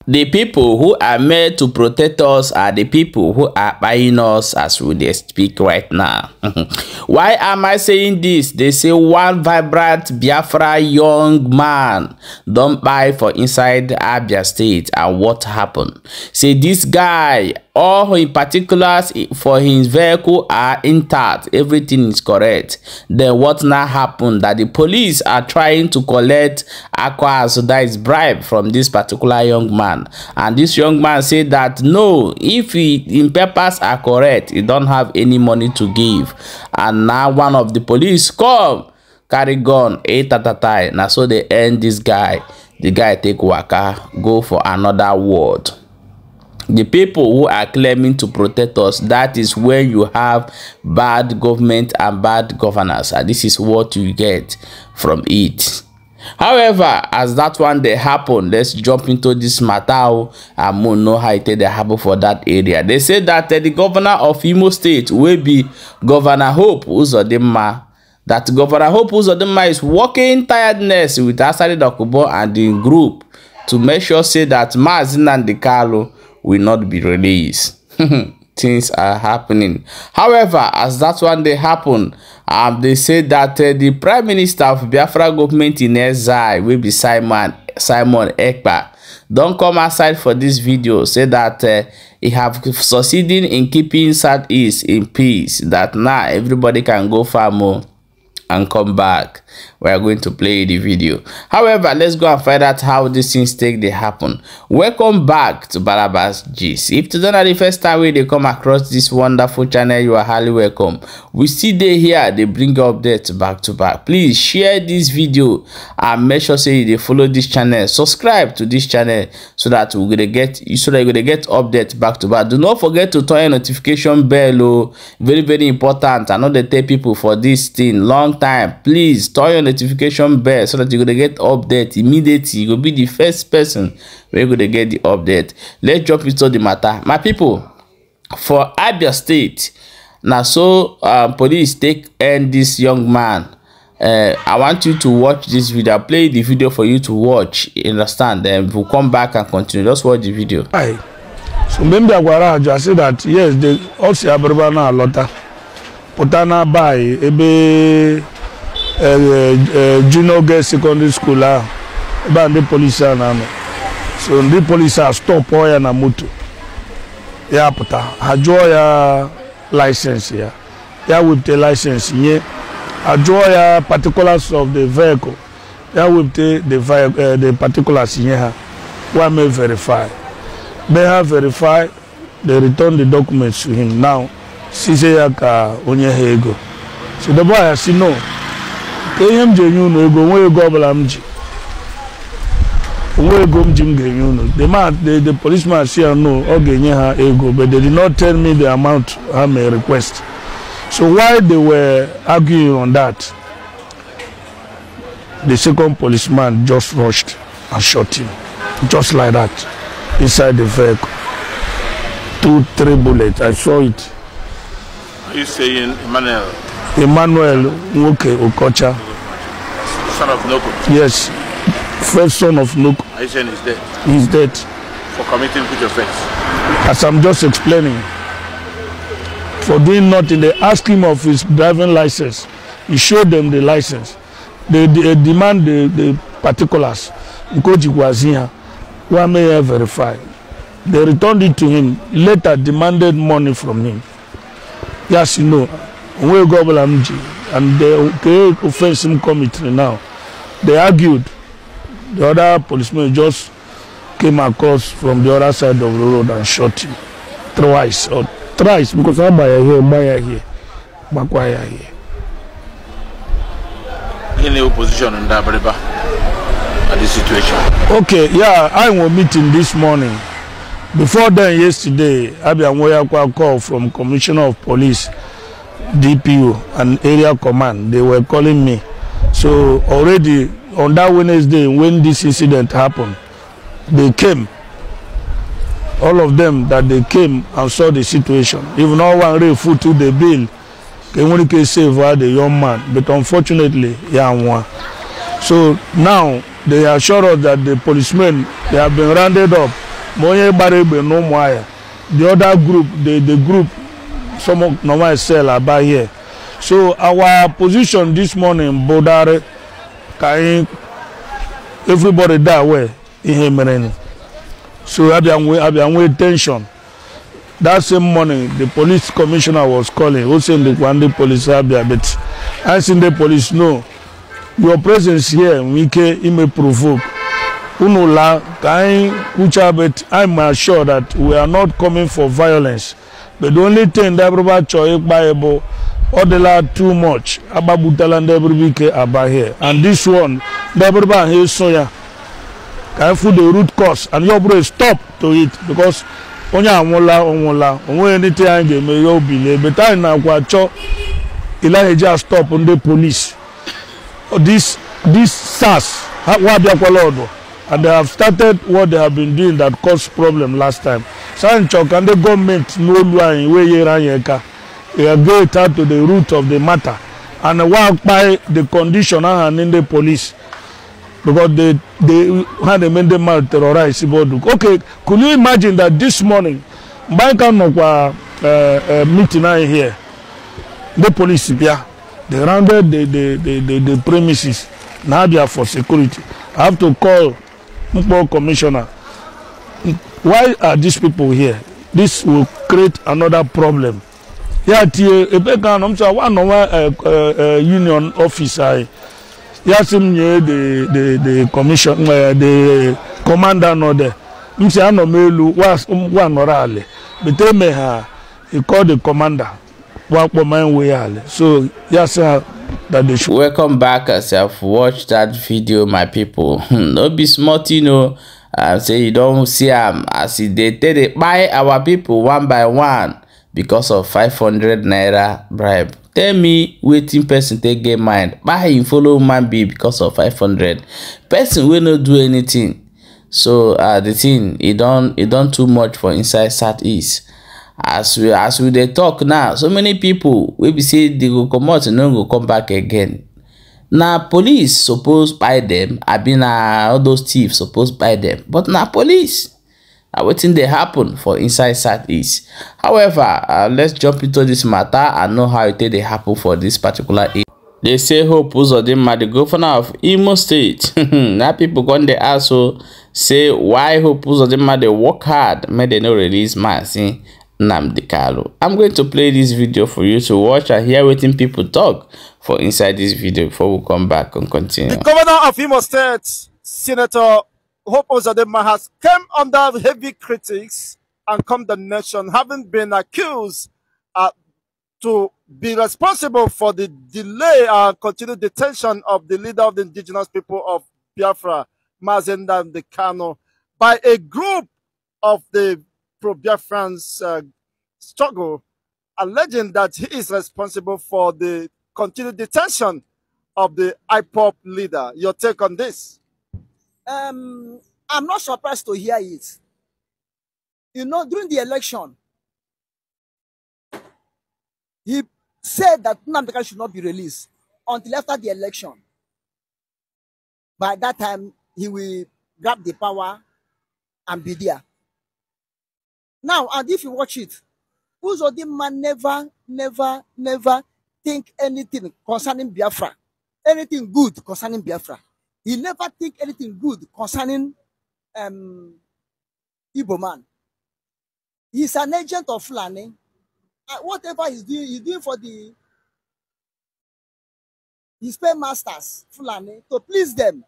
The people who are made to protect us are the people who are buying us as we speak right now. Why am I saying this? They say one vibrant Biafra young man don't buy for inside Abia State, and what happened? Say this guy, all in particulars for his vehicle are intact, everything is correct. Then what now happened? That the police are trying to collect Accűse, that is bribe, from this particular young man. And this young man said that no, if his papers are correct, he don't have any money to give. And now one of the police come, carry gun, now so they end this guy. The guy take waka, go for another ward. The people who are claiming to protect us, that is when you have bad government and bad governance, and this is what you get from it. However, as that one they happen, let's jump into this matter and we'll know how it they happen for that area. They say that the governor of Imo State will be Governor Hope Uzodinma. That Governor Hope Uzodinma is working tiredness with Asari Dokubo and the group to make sure say that Nnamdi Kanu will not be released. Things are happening. However, as that one they happen, they say that the Prime Minister of Biafra government in exile will be Simon Ekpa. Don't come outside for this video. Say that he have succeeded in keeping Southeast in peace. That now everybody can go far more and come back. We are going to play the video. However, let's go and find out how these things they happen. Welcome back to Barabas Gist. If today is the first time they come across this wonderful channel, you are highly welcome. We see they here, they bring updates back to back. Please share this video and make sure say they follow this channel. Subscribe to this channel so that you're gonna get updates back to back. Do not forget to turn on notification bell. Oh, very important. I know they tell people for this thing long time. Please turn your notification bell so that you're gonna get update immediately. You'll be the first person where you're gonna get the update. Let's jump into the matter. My people, for Abia State, now so police take end this young man. I want you to watch this video. I'll play the video for you to watch. You understand? Then we'll come back and continue. Just watch the video. Hi. So maybe I say that yes, they also have a lot. Potana by ebe junior girls secondary school about the police na so the police stop oya na moto ya puta hajo ya license ya with the license ye hajo ya particulars of the vehicle ya with the particulars ye ha wa may verify. They have verified, they return the documents to him. Now sise ya ka onye ha ego. So the boy has no KM genuine ego we go blamji. We go mjim the man the policeman say no ogenye ha ego, but they did not tell me the amount I may request. So while they were arguing on that, the second policeman just rushed and shot him, just like that, inside the vehicle. 2-3 bullets. I saw it. Are you saying Emmanuel? Emmanuel Okocha. Son of Noko? Yes. First son of Noko. Are you saying he's dead? He's dead. For committing which offense? As I'm just explaining. For doing nothing, they asked him of his driving license. He showed them the license. They demand the particulars. Because he was here. One may verify. They returned it to him. Later demanded money from him. Yes, you know. We go and the offense him committee now. They argued. The other policeman just came across from the other side of the road and shot him twice or thrice because I'm here. Any opposition on that at this situation? Okay, yeah, I was meeting this morning. Before then, yesterday, Abia call from Commissioner of Police, DPO, and Area Command. They were calling me. So already on that Wednesday, when this incident happened, they came. All of them that they came and saw the situation. Even all one ray foot to the bill, they only can save the young man. But unfortunately, one. So now they assure us that the policemen they have been rounded up Moye Barebe no more. The other group, the group, some of normal cell about here. So our position this morning, Bodare, Kain, everybody that way in Hemeren. So I've been tension. That same morning, the police commissioner was calling, who said the Kwande police have their bet. I seen the police, no, your presence here, Mike, may provoke. Unula, Kain, Kuchabet, I'm assured that we are not coming for violence. But the only thing that everybody choy Bible, order too much, Ababutala and everybody about here. And this one, everybody here, Soya, can food the root cause, and your bro stop to it because. Onya onwola onwe anything I get me yo bile but I na kwacho ila just stop on the police this SARS wa bia kwalodo and they have started what they have been doing that caused problem last time sancho and the government no line we yeka they are going out to the root of the matter and work by the condition and in the police because they had a mandate terrorize. Okay, could you imagine that this morning, Banka meeting here, the police here, they rounded the premises, now they are for security. I have to call the commissioner. Why are these people here? This will create another problem. Yeah, one union officer. Yes, the commission, the commander, no there. Mr. Anomelu was one orale, but they may have he called the commander. So, yes, that they should. Welcome back as I've watched that video, my people. Don't be smart, you know. Say you don't see them as they buy our people one by one because of 500 naira bribe. Tell me waiting person take get mind. Buy you follow man be because of 500. Person will not do anything. So the thing it done too much for inside Southeast. As we they talk now, so many people we be say they go come out and no go come back again. Now police suppose buy them. I been all those thieves supposed buy them, but now police. What thing they happen for inside Southeast. However, let's jump into this matter and know how it they happen for this particular area. They say Hope Uzodinma, the governor of Imo State. Now people going they also say why Hope Uzodinma they work hard, may they not release Massey Nnamdi Kanu. I'm going to play this video for you to watch and hear what people talk for inside this video before we come back and continue. The governor of Imo State, Senator Hope Uzodinma, has come under heavy critics and condemnation, having been accused to be responsible for the delay and continued detention of the leader of the indigenous people of Biafra, Nnamdi Kanu, by a group of the pro-Biafrans struggle, alleging that he is responsible for the continued detention of the IPOP leader. Your take on this? I'm not surprised to hear it. You know, during the election, he said that Nnamdi Kanu should not be released until after the election. By that time, he will grab the power and be there. Now, and if you watch it, Uzodinma never think anything concerning Biafra, anything good concerning Biafra. He never think anything good concerning Igbo man. He's an agent of Fléé. Whatever he's doing for his paymasters, Fléé, to please them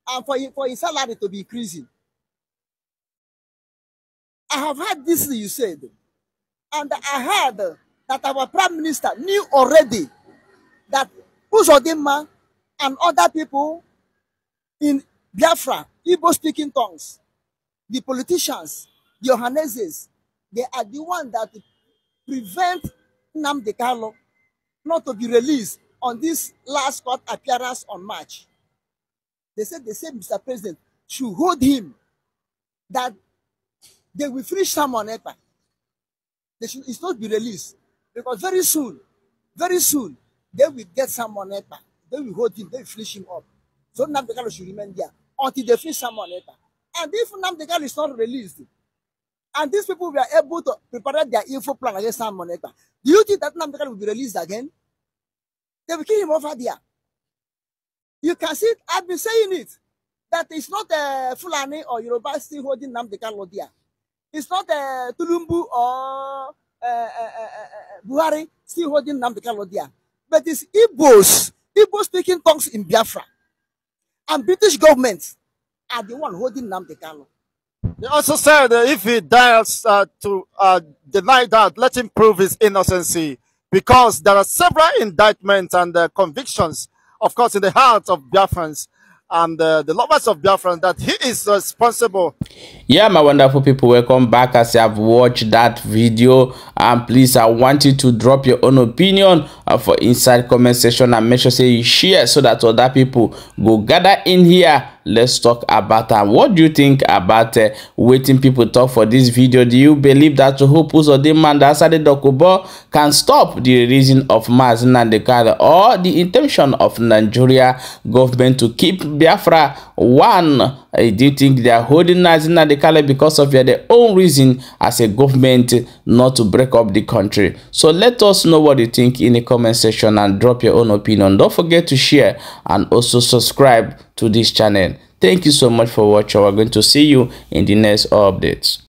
and for his salary to be increasing. I have heard this you said, and I heard that our Prime Minister knew already that Uzodinma and other people in Biafra, Igbo-speaking tongues, the politicians, the Ohaneses, they are the ones that prevent Nnamdi Kanu not to be released on this last court appearance on March. They said Mr. President should hold him, that they will finish someone ever. It's not be released because very soon, they will get someone ever. They will hold him, they will finish him up. So Nnamdi Kanu should remain there until they finish someone ever. And if Nnamdi Kanu is not released, And these people were able to prepare their info plan against Sam Moneka. Do you think that Nnamdi Kanu will be released again? They will kill him over there. You can see it. I've been saying it. That it's not Fulani or Yoruba still holding Nnamdi Kanu there. It's not Tulumbu or Buhari still holding Nnamdi Kanu there. But it's Igbos speaking tongues in Biafra. And British government are the one holding Nnamdi Kanu. They also said if he dares to deny that, let him prove his innocency, because there are several indictments and convictions, of course, in the heart of Biafrans and the lovers of Biafrans, that he is responsible. Yeah, my wonderful people, welcome back. As you have watched that video, and please, I want you to drop your own opinion for inside comment section, and make sure say you share so that other people go gather in here. Let's talk about what do you think about waiting people talk for this video? Do you believe that Uzodinma and Asade Dokubo can stop the releasing of Nnamdi Kanu, or the intention of Nigeria government to keep Biafra one? Do you think they are holding Nnamdi Kanu because of their own reason as a government not to break up the country? So let us know what you think in the comment section and drop your own opinion. Don't forget to share and also subscribe to this channel. Thank you so much for watching. We're going to see you in the next updates.